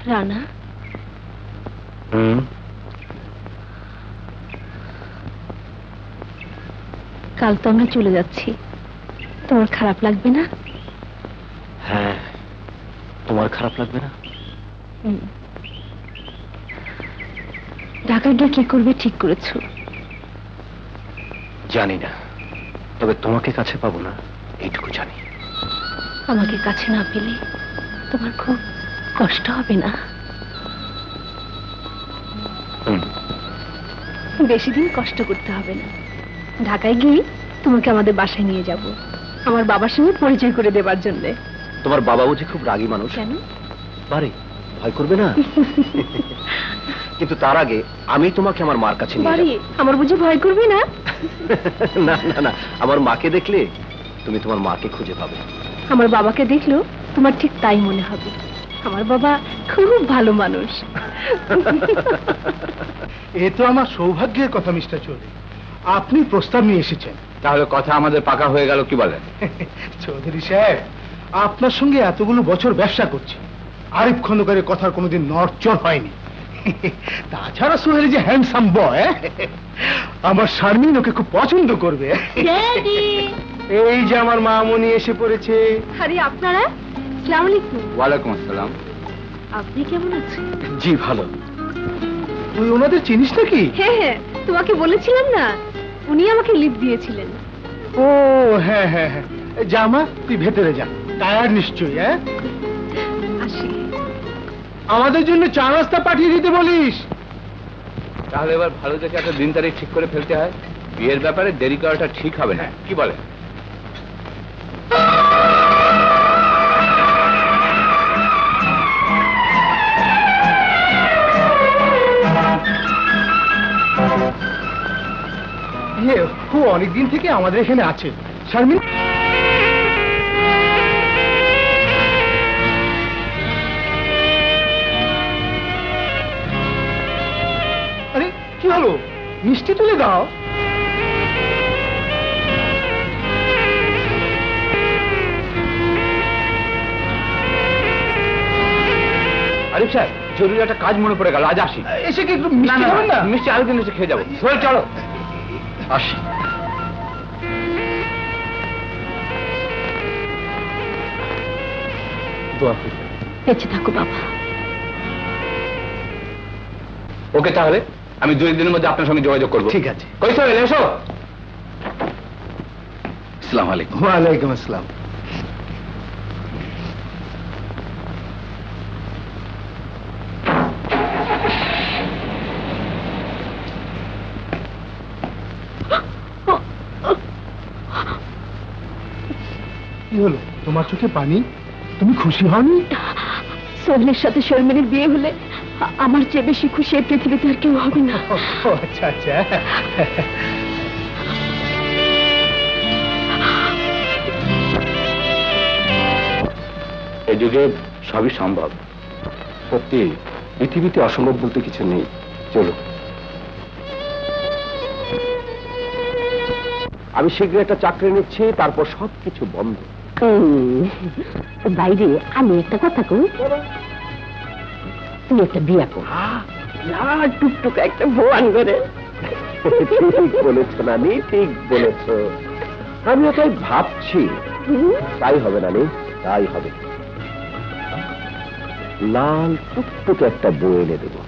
রানা, কাল তো আমরা চলে যাচ্ছি, তোমার খারাপ লাগবে না? হ্যাঁ, তোমার খারাপ লাগবে না? ঢাকায় গিয়ে কি করবে ঠিক করেছো? জানি না, তবে তোমাকে কাছে পাবো না এইটুকু জানি। আমাকে কাছে না পেলে তোমার খুব কষ্ট হবে না? বেশি দিন কষ্ট করতে হবে না। ঢাকায় গিয়ে তোমাকে আমাদের বাসায় নিয়ে যাব, আমার বাবার সঙ্গে পরিচয় করে দেবার জন্য। তোমার বাবা বুঝি খুব রাগী মানুষ? কেন? বারে ভয় করবে না? কিন্তু তার আগে আমি তোমাকে আমার মার কাছে নিয়ে যাব। আমার বুঝি ভয় করবে না? না না না, আমার মাকে দেখলে তুমি তোমার মাকে খুঁজে পাবে। আমার বাবাকে দেখলেও তোমার ঠিক তাই মনে হবে, আমার বাবা খুব ভালো মানুষ। এ তো আমার সৌভাগ্যের কথা মিস্টার চৌধুরী, আপনি প্রস্তাব নিয়ে এসেছেন। তাহলে কথা আমাদের পাকা হয়ে গেল, কি বলেন? চৌধুরী সাহেব, আপনার সঙ্গে এতগুলো বছর ব্যবসা করছি, আরিফ খন্দকারের কথার কোনোদিন নড়চড় হয়নি। তাছাড়া সোহেল যে হ্যান্ডসাম বয়, আমার শারমিন ওকে খুব পছন্দ করবে। এই যে আমার মামনি এসে পড়েছে। আরে আপনারা, আসসালামু আলাইকুম। ওয়ালাইকুম আসসালাম। আপনি কেমন আছেন? জি ভালো। তুই ওনাদের চিনিস নাকি? হ্যাঁ হ্যাঁ, তোমাকে বলেছিলাম না, উনি আমাকে লিফট দিয়েছিলেন। ও হ্যাঁ হ্যাঁ হ্যাঁ, জামা তুই ভেতরে যা, টায়ার নিশ্চয়ই। হ্যাঁ আসি। আমাদের জন্য চা নাস্তা পাঠিয়ে দিতে বলিস। তাহলে এবার ভালো দেখে একটা দিন তারিখ ঠিক করে ফেলতে হয়, বিয়ের ব্যাপারে দেরি করাটা ঠিক হবে না, কি বলে? ও অনেকদিন থেকে আমাদের এখানে আছে। শারমিন, আরে কি হলো, মিষ্টি তুলে দাও। আরিফ সাহেব, জরুরি একটা কাজ মনে পড়ে গেল, আজ আসি। এসে কি একটু মিষ্টি খাবেন না? মিষ্টি আরেকদিন এসে খেয়ে যাবো। চলো আসি। বেঁচে থাকো বাবা। ওকে, তাহলে আমি 2 দিনের মধ্যে আপনার সঙ্গে যোগাযোগ করবো। ঠিক আছে। কই সোহেল, এসো। আসসালামু আলাইকুম। ওয়ালাইকুম আসসালাম। কি হলো, তোমার চোখে পানি? তুমি খুশি হওনি? সোহেলের সাথে শারমিনের বিয়ে হলে আমার চেয়ে বেশি খুশি এই পৃথিবীতে আর কেউ হবে না। আচ্ছা আচ্ছা। এই যুগে সবই সম্ভব। সত্যি পৃথিবীতে অসম্ভব বলতে কিছু নেই। চলো, আমি শীঘ্র একটা চাকরি নিচ্ছি, তারপর সবকিছু বন্ধ। বাইরে আমি একটা কথা কই, তুমি একটা বিয়া করো, টুকটুক একটা ভোয়ান করে। ঠিক বলেছ নানি, ঠিক বলেছ। আমিও তাই ভাবছি। তাই হবে নানি, তাই হবে। লাল টুকটুক একটা বউ এনে দেবো।